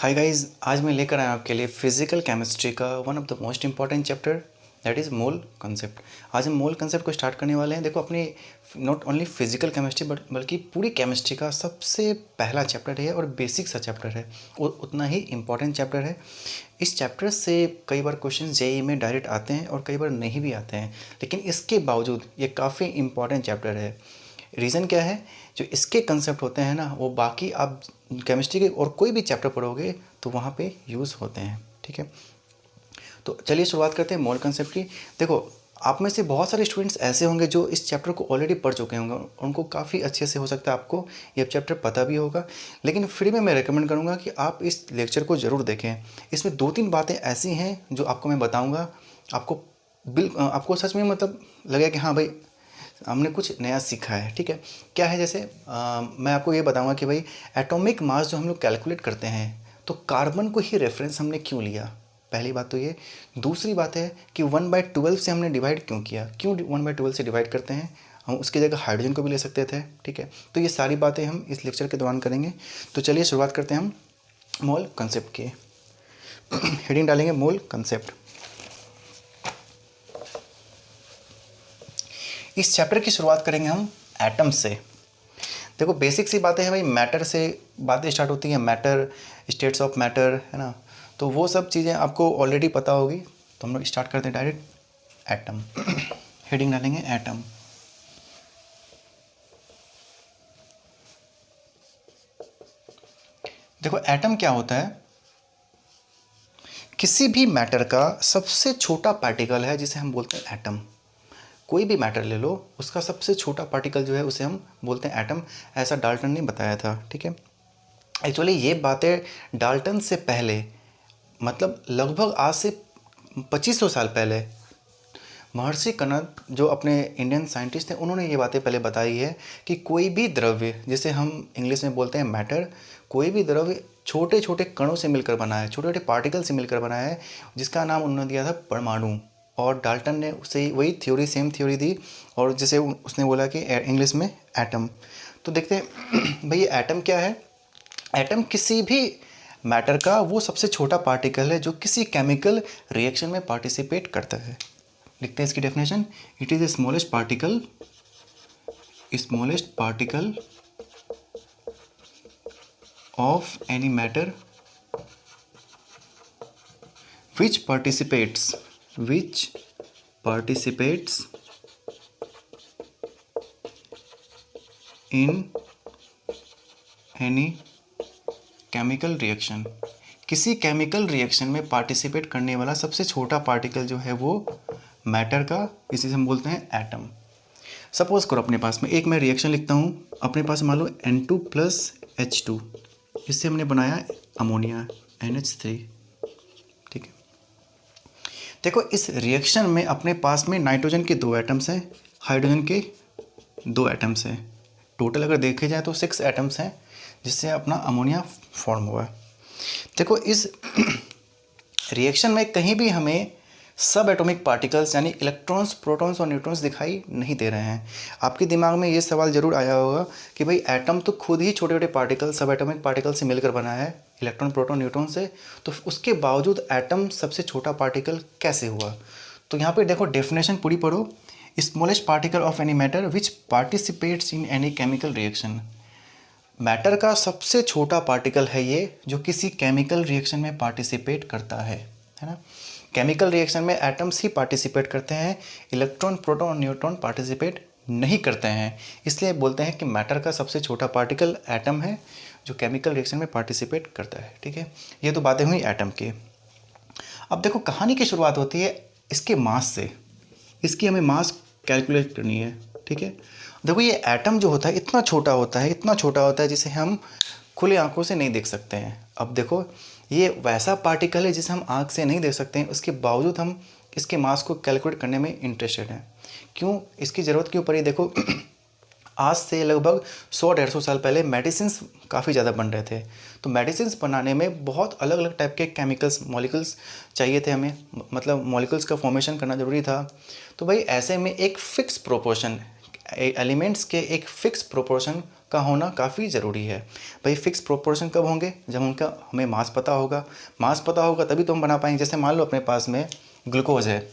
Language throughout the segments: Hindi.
हाय गाइस, आज मैं लेकर आया आपके लिए फिजिकल केमिस्ट्री का one of the most important chapter that is mole concept. आज हम मोल कंसेप्ट को स्टार्ट करने वाले हैं। देखो, अपनी नॉट ओनली फिजिकल केमिस्ट्री बल्कि पूरी केमिस्ट्री का सबसे पहला चैप्टर है और बेसिक सा चैप्टर है और उतना ही इम्पॉर्टेंट चैप्टर है। इस चैप्टर से कई बार क्वेश्चन जेईई में डायरेक्ट आते हैं और कई बार नहीं भी आते हैं, लेकिन इसके बावजूद ये काफ़ी इम्पॉर्टेंट चैप्टर है। रीज़न क्या है? जो इसके कंसेप्ट होते हैं ना, वो बाकी आप केमिस्ट्री के और कोई भी चैप्टर पढ़ोगे तो वहाँ पे यूज़ होते हैं। ठीक है, तो चलिए शुरुआत करते हैं मोल कंसेप्ट की। देखो, आप में से बहुत सारे स्टूडेंट्स ऐसे होंगे जो इस चैप्टर को ऑलरेडी पढ़ चुके होंगे, उनको काफ़ी अच्छे से हो सकता है आपको ये चैप्टर पता भी होगा, लेकिन फिर भी मैं रेकमेंड करूँगा कि आप इस लेक्चर को ज़रूर देखें। इसमें 2-3 बातें ऐसी हैं जो आपको मैं बताऊँगा, आपको सच में मतलब लगेगा कि हाँ भाई, हमने कुछ नया सीखा है। ठीक है, क्या है? जैसे मैं आपको ये बताऊंगा कि भाई एटॉमिक मास जो हम लोग कैलकुलेट करते हैं तो कार्बन को ही रेफरेंस हमने क्यों लिया, पहली बात तो ये। दूसरी बात है कि 1/12 से हमने डिवाइड क्यों किया, क्यों 1/12 से डिवाइड करते हैं, हम उसकी जगह हाइड्रोजन को भी ले सकते थे। ठीक है, तो ये सारी बातें हम इस लेक्चर के दौरान करेंगे। तो चलिए शुरुआत करते हैं हम मोल कंसेप्ट की। हेडिंग डालेंगे मोल कंसेप्ट। इस चैप्टर की शुरुआत करेंगे हम एटम से। देखो, बेसिक सी बातें हैं भाई, मैटर से बातें स्टार्ट होती हैं, मैटर, स्टेट्स ऑफ मैटर, है ना। तो वो सब चीज़ें आपको ऑलरेडी पता होगी, तो हम लोग स्टार्ट करते हैं डायरेक्ट एटम। हेडिंग डालेंगे एटम। देखो, एटम क्या होता है? किसी भी मैटर का सबसे छोटा पार्टिकल है जिसे हम बोलते हैं एटम। कोई भी मैटर ले लो, उसका सबसे छोटा पार्टिकल जो है उसे हम बोलते हैं एटम। ऐसा डाल्टन ने बताया था। ठीक है, एक्चुअली ये बातें डाल्टन से पहले, मतलब लगभग आज से 2500 साल पहले, महर्षि कणद जो अपने इंडियन साइंटिस्ट थे, उन्होंने ये बातें पहले बताई है कि कोई भी द्रव्य, जिसे हम इंग्लिश में बोलते हैं मैटर, कोई भी द्रव्य छोटे छोटे कणों से मिलकर बना है, छोटे छोटे पार्टिकल से मिलकर बना है, जिसका नाम उन्होंने दिया था परमाणु। और डाल्टन ने उसे वही थ्योरी, सेम थ्योरी दी, और जैसे उसने बोला कि इंग्लिश में एटम। तो देखते हैं भाई, ये एटम क्या है। एटम किसी भी मैटर का वो सबसे छोटा पार्टिकल है जो किसी केमिकल रिएक्शन में पार्टिसिपेट करता है। लिखते हैं इसकी definition. It is a smallest particle of any matter which participates in any chemical reaction. किसी केमिकल रिएक्शन में पार्टिसिपेट करने वाला सबसे छोटा पार्टिकल जो है वो मैटर का, इसी से हम बोलते हैं एटम। सपोज करो अपने पास में एक मैं रिएक्शन लिखता हूँ, अपने पास मान लो N2+H2, इससे हमने बनाया अमोनिया NH3। ठीक है, देखो इस रिएक्शन में अपने पास में नाइट्रोजन के 2 एटम्स हैं, हाइड्रोजन के 2 एटम्स हैं। टोटल अगर देखे जाए तो 6 एटम्स हैं जिससे अपना अमोनिया फॉर्म हुआ है। देखो, इस रिएक्शन में कहीं भी हमें सब एटॉमिक पार्टिकल्स यानी इलेक्ट्रॉन्स, प्रोटॉन्स और न्यूट्रॉन्स दिखाई नहीं दे रहे हैं। आपके दिमाग में ये सवाल जरूर आया होगा कि भाई एटम तो खुद ही छोटे छोटे पार्टिकल, सब एटॉमिक पार्टिकल से मिलकर बना है, इलेक्ट्रॉन, प्रोटॉन, न्यूट्रॉन से, तो उसके बावजूद एटम सबसे छोटा पार्टिकल कैसे हुआ? तो यहाँ पे देखो डेफिनेशन पूरी पढ़ो। Smallest particle of any matter which participates in any chemical reaction. Matter का सबसे छोटा पार्टिकल है ये जो किसी केमिकल रिएक्शन में पार्टिसिपेट करता है ना। केमिकल रिएक्शन में एटम्स ही पार्टिसिपेट करते हैं, इलेक्ट्रॉन, प्रोटॉन और न्यूट्रॉन पार्टिसिपेट नहीं करते हैं। इसलिए बोलते हैं कि मैटर का सबसे छोटा पार्टिकल एटम है जो केमिकल रिएक्शन में पार्टिसिपेट करता है। ठीक है, ये तो बातें हुई एटम की। अब देखो, कहानी की शुरुआत होती है इसके मास से। इसकी हमें मास कैलकुलेट करनी है। ठीक है, देखो ये एटम जो होता है इतना छोटा होता है, इतना छोटा होता है जिसे हम खुले आंखों से नहीं देख सकते हैं। अब देखो, ये वैसा पार्टिकल है जिसे हम आंख से नहीं देख सकते हैं, उसके बावजूद हम इसके मास को कैलकुलेट करने में इंटरेस्टेड हैं। क्यों? इसकी ज़रूरत क्यों पड़ी? देखो आज से लगभग 100-150 साल पहले मेडिसिन्स काफ़ी ज़्यादा बन रहे थे, तो मेडिसिन्स बनाने में बहुत अलग अलग टाइप के केमिकल्स, मॉलिक्यूल्स चाहिए थे हमें, मतलब मॉलिक्यूल्स का फॉर्मेशन करना ज़रूरी था। तो भाई ऐसे में एक फ़िक्स प्रोपोर्शन, एलिमेंट्स के एक फिक्स प्रोपोर्शन का होना काफ़ी ज़रूरी है। भाई फिक्स प्रोपोर्शन कब होंगे? जब उनका हमें मास पता होगा। मास पता होगा तभी तो हम बना पाएंगे। जैसे मान लो अपने पास में ग्लूकोज है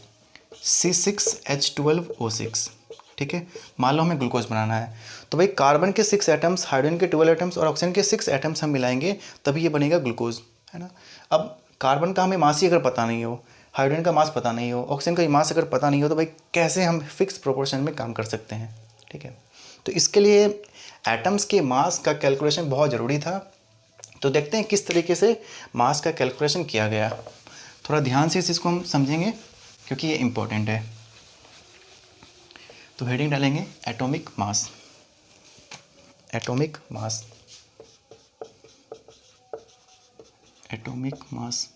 C6H12O6, ठीक है। मान लो हमें ग्लूकोज बनाना है, तो भाई कार्बन के 6 एटम्स, हाइड्रोजन के 12 एटम्स और ऑक्सीजन के 6 एटम्स हम मिलाएंगे तभी ये बनेगा ग्लूकोज, है ना। अब कार्बन का हमें मास ही अगर पता नहीं हो, हाइड्रोजन का मास पता नहीं हो, ऑक्सीजन का मास अगर पता नहीं हो, तो भाई कैसे हम फिक्स प्रोपोर्शन में काम कर सकते हैं, ठीक है। तो इसके लिए एटम्स के मास का कैलकुलेशन बहुत ज़रूरी था। तो देखते हैं किस तरीके से मास का कैलकुलेशन किया गया। थोड़ा ध्यान से इस चीज़ को हम समझेंगे क्योंकि ये इम्पोर्टेंट है। तो हेडिंग डालेंगे atomic mass. Atomic mass, atomic mass.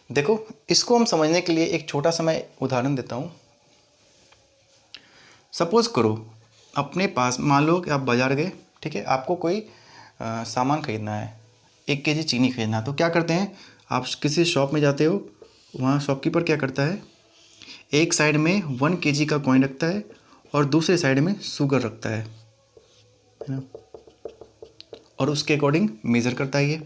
देखो इसको हम समझने के लिए एक छोटा सा मैं उदाहरण देता हूँ। सपोज करो अपने पास, मान लो कि आप बाज़ार गए, ठीक है, आपको कोई सामान खरीदना है, 1 केजी चीनी खरीदना है। तो क्या करते हैं, आप किसी शॉप में जाते हो, वहाँ शॉपकीपर क्या करता है, एक साइड में 1 केजी का कॉइन रखता है और दूसरे साइड में शुगर रखता है ना, और उसके अकॉर्डिंग मेज़र करता है।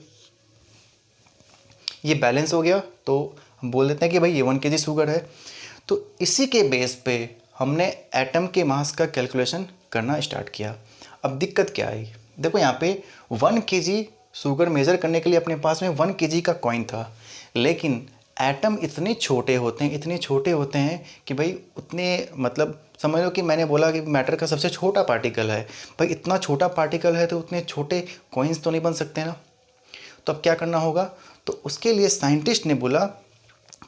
ये बैलेंस हो गया तो हम बोल देते हैं कि भाई ये 1 केजी शुगर है। तो इसी के बेस पे हमने एटम के मास का कैलकुलेशन करना स्टार्ट किया। अब दिक्कत क्या आई, देखो यहाँ पे 1 केजी शुगर मेज़र करने के लिए अपने पास में 1 केजी का कॉइन था, लेकिन एटम इतने छोटे होते हैं, इतने छोटे होते हैं कि भाई उतने, मतलब समझ लो कि मैंने बोला कि मैटर का सबसे छोटा पार्टिकल है। भाई इतना छोटा पार्टिकल है तो उतने छोटे कॉइन्स तो नहीं बन सकते ना। तो अब क्या करना होगा, तो उसके लिए साइंटिस्ट ने बोला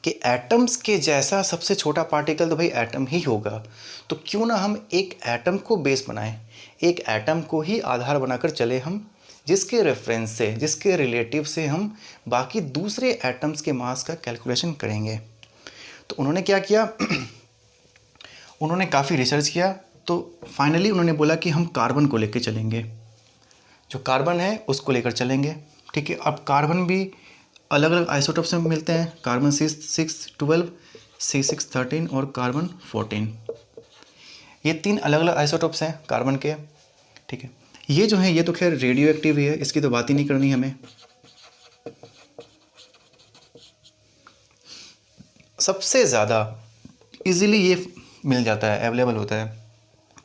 कि एटम्स के जैसा सबसे छोटा पार्टिकल तो भाई एटम ही होगा। तो क्यों ना हम एक एटम को बेस बनाएं, एक एटम को ही आधार बनाकर चले हम, जिसके रेफरेंस से, जिसके रिलेटिव से हम बाकी दूसरे एटम्स के मास का कैलकुलेशन करेंगे। तो उन्होंने क्या किया उन्होंने काफ़ी रिसर्च किया। तो फाइनली उन्होंने बोला कि हम कार्बन को लेकर चलेंगे, जो कार्बन है उसको लेकर चलेंगे, ठीक है। अब कार्बन भी अलग अलग आइसोटोप्स में मिलते हैं, कार्बन C612, C613 और कार्बन 14। ये 3 अलग अलग आइसोटोप्स हैं कार्बन के, ठीक है। ये जो है ये तो खैर रेडियो एक्टिव ही है, इसकी तो बात ही नहीं करनी हमें। सबसे ज़्यादा इजीली ये मिल जाता है, अवेलेबल होता है।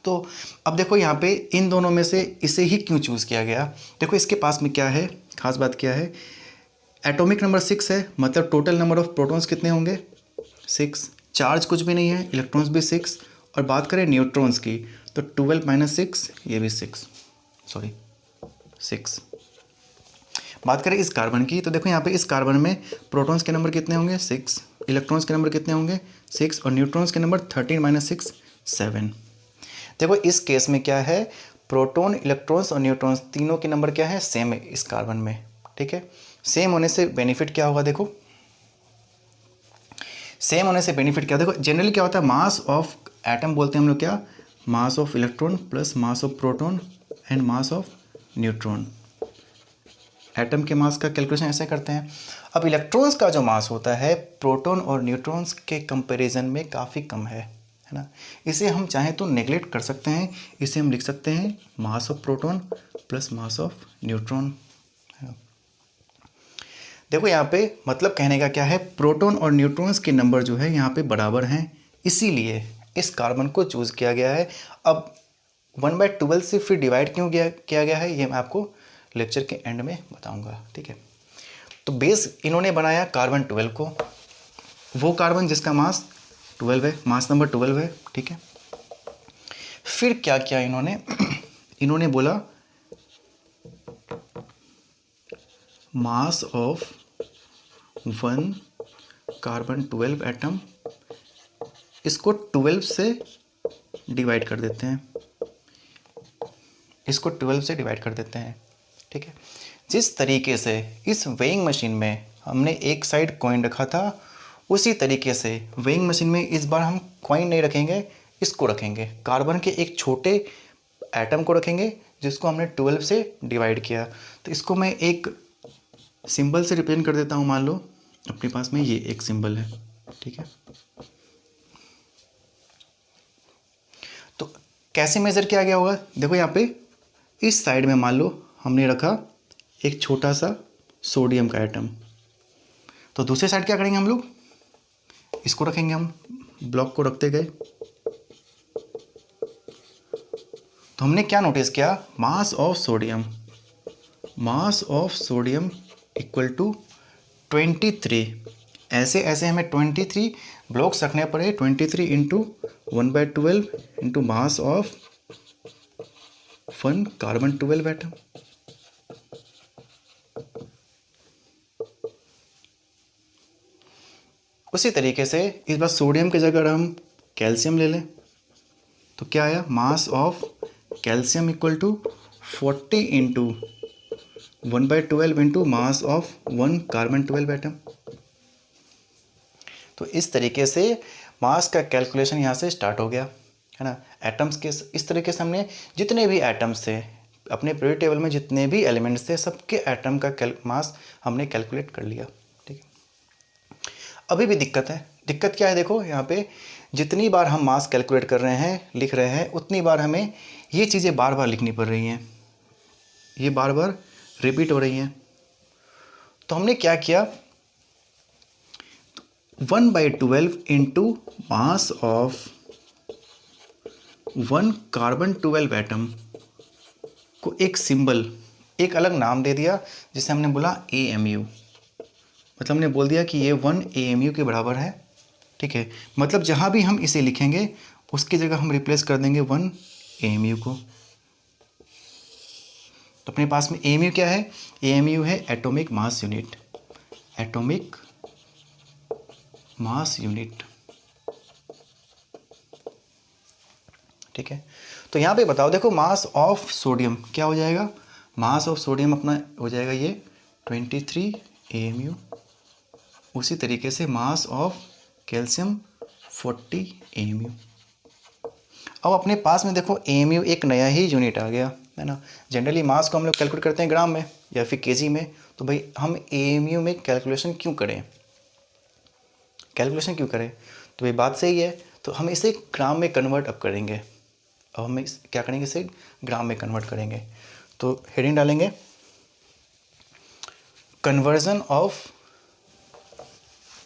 तो अब देखो यहाँ पे इन दोनों में से इसे ही क्यों चूज़ किया गया। देखो इसके पास में क्या है, खास बात क्या है, एटॉमिक नंबर 6 है, मतलब टोटल नंबर ऑफ प्रोटॉन्स कितने होंगे 6, चार्ज कुछ भी नहीं है, इलेक्ट्रॉन्स भी 6, और बात करें न्यूट्रॉन्स की तो 12 - 6, ये भी 6। बात करें इस कार्बन की तो देखो यहाँ पे इस कार्बन में प्रोटॉन्स के नंबर कितने होंगे 6, इलेक्ट्रॉन्स के नंबर कितने होंगे 6, और न्यूट्रॉन्स के नंबर 13 - 6, 7। देखो इस केस में क्या है, प्रोटॉन, इलेक्ट्रॉन्स और न्यूट्रॉन्स तीनों के नंबर क्या है, सेम है इस कार्बन में, ठीक है। सेम होने से बेनिफिट क्या होगा, देखो सेम होने से बेनिफिट क्या, देखो जनरली क्या होता है, मास ऑफ एटम बोलते हैं हम लोग क्या, mass of electron plus mass of proton and mass of neutron. Atom के मास का कैलकुलेशन ऐसे करते हैं। अब इलेक्ट्रॉन्स का जो मास होता है प्रोटॉन और न्यूट्रॉन्स के कंपैरिजन में काफ़ी कम है ना। इसे हम चाहें तो नेगलेक्ट कर सकते हैं, इसे हम लिख सकते हैं mass of proton plus mass of neutron. देखो यहाँ पे मतलब कहने का क्या है, प्रोटॉन और न्यूट्रॉन्स के नंबर जो है यहाँ पे बराबर हैं, इसीलिए इस कार्बन को चूज़ किया गया है। अब 1/12 से फिर डिवाइड क्यों किया गया है ये मैं आपको लेक्चर के एंड में बताऊंगा, ठीक है। तो बेस इन्होंने बनाया कार्बन 12 को, वो कार्बन जिसका मास 12 है, मास नंबर 12 है, ठीक है। फिर क्या किया इन्होंने इन्होंने बोला मास ऑफ 1 कार्बन 12 एटम, इसको 12 से डिवाइड कर देते हैं, इसको 12 से डिवाइड कर देते हैं, ठीक है। जिस तरीके से इस वेइंग मशीन में हमने एक साइड कॉइन रखा था, उसी तरीके से वेइंग मशीन में इस बार हम कॉइन नहीं रखेंगे, इसको रखेंगे, कार्बन के एक छोटे एटम को रखेंगे जिसको हमने 12 से डिवाइड किया। तो इसको मैं एक सिंबल से रिप्रेजेंट कर देता हूँ। मान लो अपने पास में ये एक सिंबल है, ठीक है। तो कैसे मेज़र किया गया होगा, देखो यहाँ पे इस साइड में मान लो हमने रखा एक छोटा सा सोडियम का एटम, तो दूसरे साइड क्या करेंगे हम लोग, इसको रखेंगे, हम ब्लॉक को रखते गए। तो हमने क्या नोटिस किया, mass of sodium equal to 23। ऐसे ऐसे हमें 23 ब्लॉक्स रखने पड़े, 23 into 1/12 into mass of 1 carbon 12 atom. उसी तरीके से इस बार सोडियम की जगह हम कैल्शियम ले लें, तो क्या आया, mass of calcium equal to 40 into 1/12 into mass of 1 carbon 12 atom. तो इस तरीके से मास का कैलकुलेशन यहाँ से स्टार्ट हो गया, है ना। एटम्स के इस तरीके से हमने जितने भी एटम्स थे अपने पीरियोडिक टेबल में, जितने भी एलिमेंट्स थे, सबके एटम का मास हमने कैलकुलेट कर लिया, ठीक है। अभी भी दिक्कत है, दिक्कत क्या है, देखो यहाँ पे जितनी बार हम मास कैलकुलेट कर रहे हैं, लिख रहे हैं, उतनी बार हमें ये चीज़ें बार बार लिखनी पड़ रही हैं, ये बार बार रिपीट हो रही हैं। तो हमने क्या किया, 1/12 into mass of 1 carbon 12 atom को एक सिंबल, एक अलग नाम दे दिया, जिसे हमने बोला AMU। मतलब हमने बोल दिया कि ये 1 AMU के बराबर है, ठीक है। मतलब जहाँ भी हम इसे लिखेंगे उसकी जगह हम रिप्लेस कर देंगे 1 AMU को। तो अपने पास में AMU क्या है, AMU है atomic mass unit, atomic mass unit, ठीक है। तो यहाँ पे बताओ, देखो मास ऑफ सोडियम क्या हो जाएगा, मास ऑफ सोडियम अपना हो जाएगा ये 23 AMU। उसी तरीके से मास ऑफ कैल्शियम 40 AMU। अब अपने पास में देखो AMU एक नया ही यूनिट आ गया, है ना। जनरली मास को हम लोग कैलकुलेट करते हैं ग्राम में या फिर केजी में, तो भाई हम AMU में कैलकुलेशन क्यों करें, तो भाई बात सही है। तो हम इसे ग्राम में कन्वर्ट अब करेंगे, अब हम क्या करेंगे, इसे ग्राम में कन्वर्ट करेंगे। तो हेडिंग डालेंगे, conversion of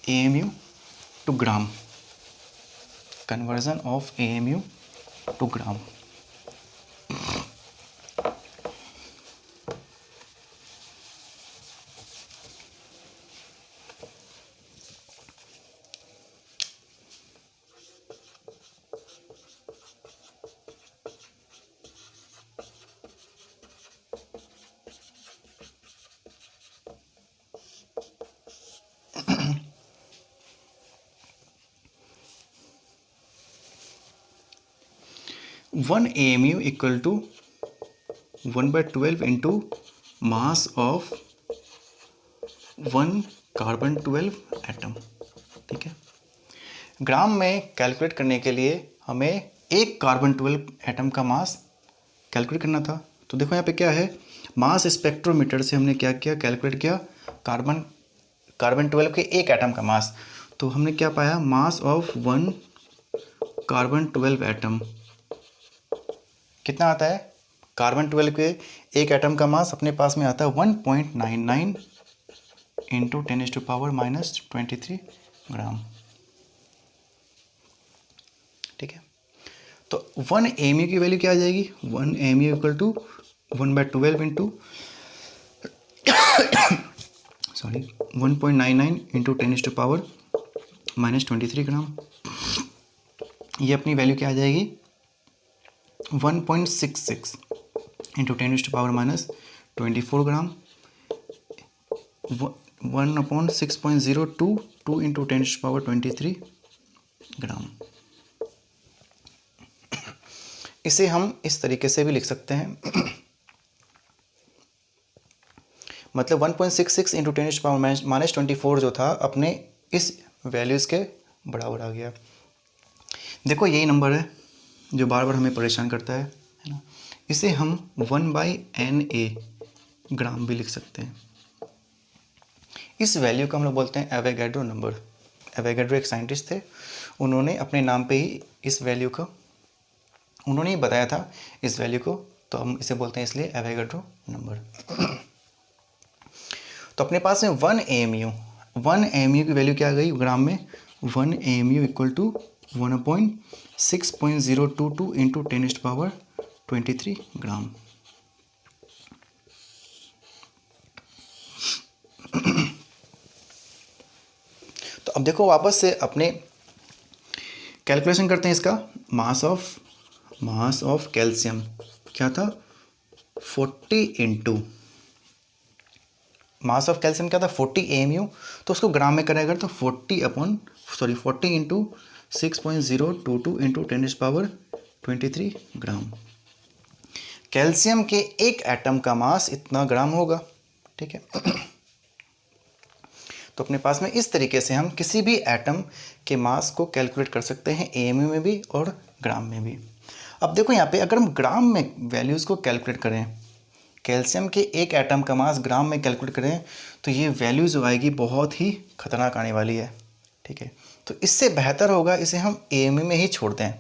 AMU to gram, conversion of AMU to gram. One AMU equal to 1/12 into mass of 1 carbon 12 atom, ठीक है। ग्राम में कैलकुलेट करने के लिए हमें एक कार्बन 12 एटम का मास कैलकुलेट करना था। तो देखो यहाँ पे क्या है, मास स्पेक्ट्रोमीटर से हमने क्या किया, कैलकुलेट किया कार्बन 12 के एक एटम का मास। तो हमने क्या पाया, मास ऑफ 1 कार्बन 12 एटम कितना आता है, कार्बन 12 के एक एटम का मास अपने पास में आता है 1.99 इंटू 10⁻⁻23 ग्राम, ठीक है। तो 1 AMU की वैल्यू क्या आ जाएगी, 1 AMU equal to 1/12 into 1.99 into 10⁻⁻23 gram. ये अपनी वैल्यू क्या आ जाएगी, 1.66 इंटू 10⁻⁻24 ग्राम, 1/6.022 इंटू 10⁻23 ग्राम। इसे हम इस तरीके से भी लिख सकते हैं, मतलब 1.66 इंटू 10⁻⁻24 जो था अपने इस वैल्यूज़ के बराबर आ गया। देखो यही नंबर है जो बार बार हमें परेशान करता है ना। इसे हम 1/NA ग्राम भी लिख सकते हैं। इस वैल्यू को हम लोग बोलते हैं एवोगाड्रो नंबर, एवोगाड्रो एक साइंटिस्ट थे, उन्होंने अपने नाम पे ही इस वैल्यू को उन्होंने ही बताया था, इस वैल्यू को, तो हम इसे बोलते हैं इसलिए एवोगाड्रो नंबर। तो अपने पास में 1 AMU की वैल्यू क्या आ गई ग्राम में, 1 AMU इक्वल टू 1/6.022 इंटू 10⁻23 ग्राम। तो अब देखो वापस से अपने कैलकुलेशन करते हैं इसका। मास ऑफ कैल्शियम क्या था, 40 इंटू मास ऑफ कैल्शियम क्या था 40 AMU, तो उसको ग्राम में करेगा तो 40 इंटू 6.022 इंटू 10⁻23 ग्राम। कैल्शियम के एक एटम का मास इतना ग्राम होगा, ठीक है। तो अपने पास में इस तरीके से हम किसी भी एटम के मास को कैलकुलेट कर सकते हैं, AMU में भी और ग्राम में भी। अब देखो यहाँ पे अगर हम ग्राम में वैल्यूज़ को कैलकुलेट करें, कैल्शियम के एक एटम का मास ग्राम में कैलकुलेट करें, तो ये वैल्यू जो आएगी बहुत ही खतरनाक आने वाली है, ठीक है। तो इससे बेहतर होगा इसे हम AMU में ही छोड़ दें,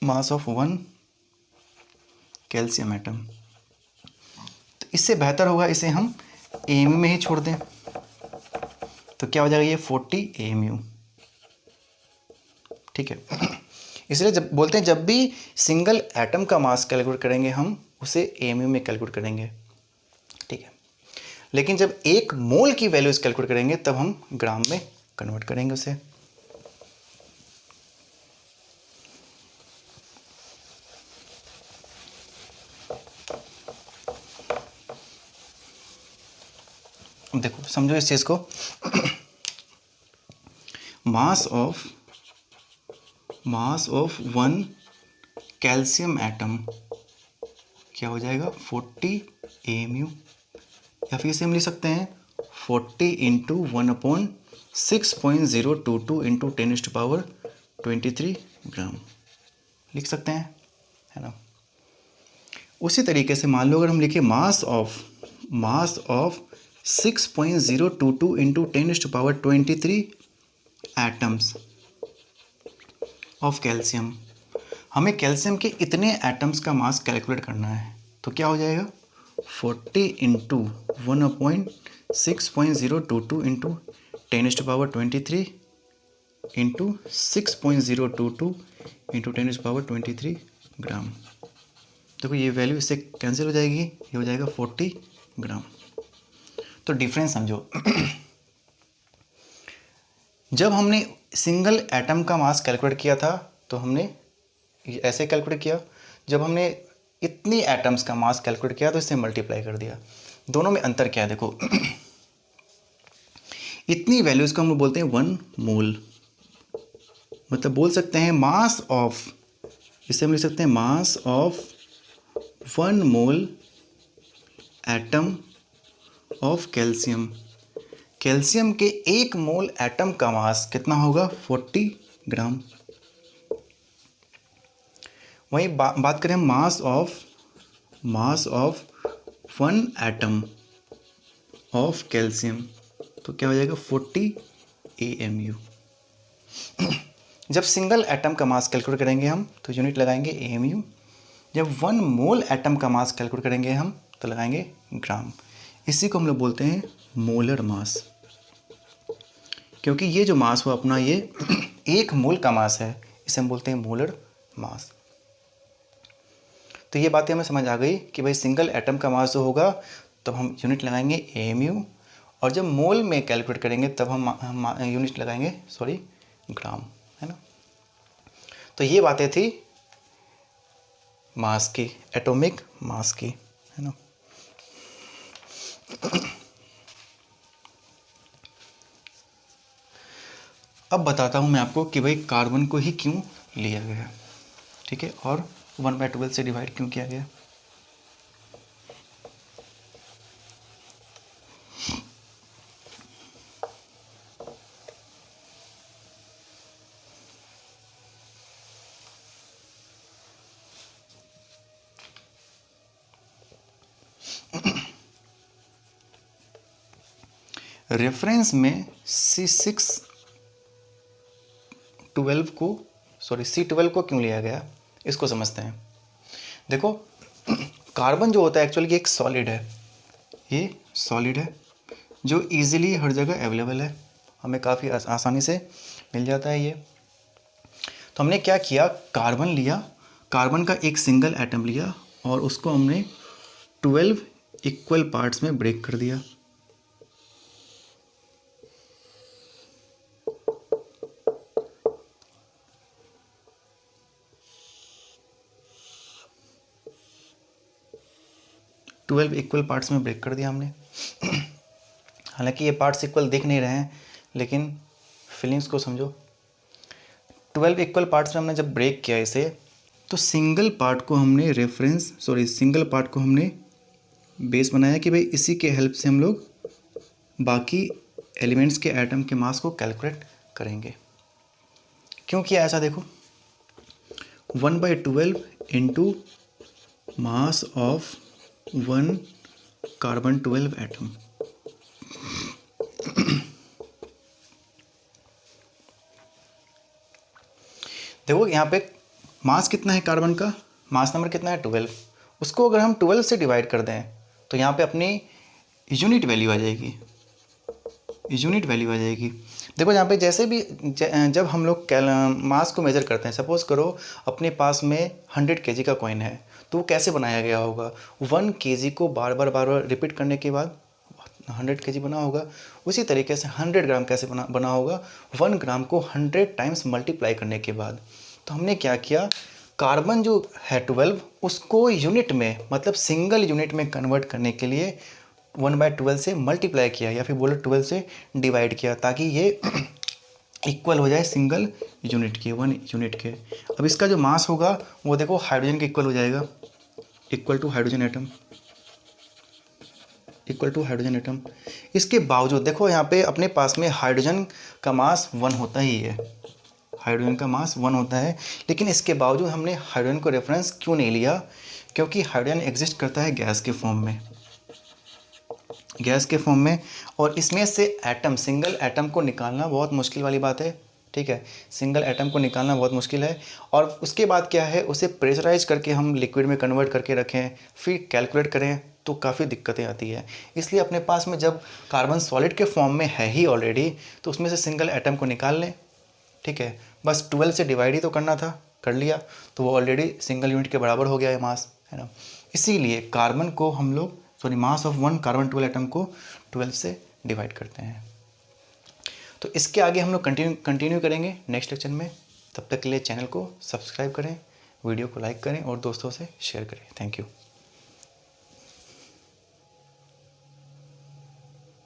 मास ऑफ 1 कैल्शियम एटम। तो इससे बेहतर होगा इसे हम AMU में ही छोड़ दें, तो क्या हो जाएगा ये 40 AMU, ठीक है। इसलिए जब बोलते हैं जब भी सिंगल एटम का मास कैलकुलेट करेंगे हम उसे AMU में कैलकुलेट करेंगे, ठीक है। लेकिन जब 1 मोल की वैल्यूज कैलकुलेट करेंगे तब हम ग्राम में कन्वर्ट करेंगे उसे। देखो समझो इस चीज को, मास ऑफ 1 कैल्शियम एटम क्या हो जाएगा 40 AMU, या फिर इसे हम लिख सकते हैं 40 इंटू 1/6.022 इंटू 10⁻23 ग्राम लिख सकते हैं, है ना। उसी तरीके से मान लो अगर हम लिखे mass of 6.022 into 10⁻23 atoms of calcium, हमें कैल्शियम के इतने एटम्स का मास कैलकुलेट करना है, तो क्या हो जाएगा 40 इंटू 1/6.022 इंटू 10⁻23 इंटू 6.022 इंटू 10⁻23 ग्राम। देखो ये वैल्यू इससे कैंसिल हो जाएगी, ये हो जाएगा 40 ग्राम। तो डिफरेंस समझो, जब हमने सिंगल एटम का मास कैलकुलेट किया था तो हमने ऐसे कैलकुलेट किया, जब हमने इतनी एटम्स का मास कैलकुलेट किया तो इससे मल्टीप्लाई कर दिया। दोनों में अंतर क्या है देखो, इतनी वैल्यूज को हम बोलते हैं 1 मोल, मतलब बोल सकते हैं मास ऑफ, इसे हम लिख सकते हैं मास of 1 mole atom of calcium. Calcium के 1 मोल एटम का मास कितना होगा 40 ग्राम। वहीं बात करें मास ऑफ 1 एटम ऑफ कैल्शियम, तो क्या हो जाएगा 40 AMU। जब सिंगल एटम का मास कैलकुलेट करेंगे हम तो यूनिट लगाएंगे AMU, जब 1 मोल एटम का मास कैलकुलेट करेंगे हम तो लगाएंगे ग्राम। इसी को हम लोग बोलते हैं मोलर मास, क्योंकि ये जो मास हुआ अपना ये 1 मोल का मास है, इसे हम बोलते हैं मोलर मास। तो ये बातें हमें समझ आ गई कि भाई सिंगल एटम का मास जो होगा तब हम यूनिट लगाएंगे AMU, और जब मोल में कैलकुलेट करेंगे तब हम यूनिट लगाएंगे ग्राम, है ना। तो ये बातें थी मास की, एटॉमिक मास की, है ना। अब बताता हूँ मैं आपको कि भाई कार्बन को ही क्यों लिया गया, ठीक है, और 1/12 से डिवाइड क्यों किया गया। रेफरेंस में C6 C12 को क्यों लिया गया, इसको समझते हैं। देखो कार्बन जो होता है एक्चुअली एक सॉलिड है, ये सॉलिड है जो इजीली हर जगह अवेलेबल है, हमें काफ़ी आसानी से मिल जाता है ये। तो हमने क्या किया, कार्बन लिया, कार्बन का एक सिंगल एटम लिया और उसको हमने 12 इक्वल पार्ट्स में ब्रेक कर दिया। इक्वल पार्ट्स में ब्रेक कर दिया हमने। हालांकि ये पार्ट्स इक्वल दिख नहीं रहे हैं, लेकिन फीलिंग्स को समझो। 12 इक्वल पार्ट्स में हमने जब ब्रेक किया इसे, तो सिंगल पार्ट को हमने सिंगल पार्ट को हमने बेस बनाया कि भाई इसी के हेल्प से हम लोग बाकी एलिमेंट्स के एटम के मास को कैलकुलेट करेंगे। क्यों किया ऐसा, देखो 1/12 into mass of 1 carbon 12 atom. देखो यहाँ पे मास कितना है कार्बन का, मास नंबर कितना है 12, उसको अगर हम 12 से डिवाइड कर दें तो यहाँ पे अपनी यूनिट वैल्यू आ जाएगी, देखो यहाँ पे जैसे भी जब हम लोग मास को मेज़र करते हैं, सपोज़ करो अपने पास में 100 kg का कॉइन है, तो वो कैसे बनाया गया होगा, 1 kg को बार बार रिपीट करने के बाद 100 kg बना होगा। उसी तरीके से 100 ग्राम कैसे बना होगा, 1 ग्राम को 100 टाइम्स मल्टीप्लाई करने के बाद। तो हमने क्या किया, कार्बन जो है 12 उसको यूनिट में, मतलब सिंगल यूनिट में कन्वर्ट करने के लिए 1/12 से मल्टीप्लाई किया, या फिर बोलो 12 से डिवाइड किया, ताकि ये इक्वल हो जाए सिंगल यूनिट के, 1 यूनिट के। अब इसका जो मास होगा वो देखो हाइड्रोजन के इक्वल हो जाएगा, इक्वल टू हाइड्रोजन एटम। इसके बावजूद देखो यहाँ पे अपने पास में हाइड्रोजन का मास 1 होता ही है, लेकिन इसके बावजूद हमने हाइड्रोजन को रेफरेंस क्यों नहीं लिया, क्योंकि हाइड्रोजन एग्जिस्ट करता है गैस के फॉर्म में, और इसमें से सिंगल एटम को निकालना बहुत मुश्किल वाली बात है, ठीक है, सिंगल एटम को निकालना बहुत मुश्किल है। और उसके बाद क्या है, उसे प्रेशराइज करके हम लिक्विड में कन्वर्ट करके रखें, फिर कैलकुलेट करें, तो काफ़ी दिक्कतें आती है। इसलिए अपने पास में जब कार्बन सॉलिड के फॉर्म में है ही ऑलरेडी, तो उसमें से सिंगल एटम को निकाल लें, ठीक है, बस 12 से डिवाइड ही तो करना था, कर लिया, तो वो ऑलरेडी सिंगल यूनिट के बराबर हो गया है मास, है ना। इसीलिए कार्बन को हम लोग मास ऑफ 1 कार्बन 12 एटम को 12 से डिवाइड करते हैं। तो इसके आगे हम लोग कंटिन्यू करेंगे नेक्स्ट लेक्चर में। तब तक के लिए चैनल को सब्सक्राइब करें, वीडियो को लाइक करें और दोस्तों से शेयर करें। Thank you.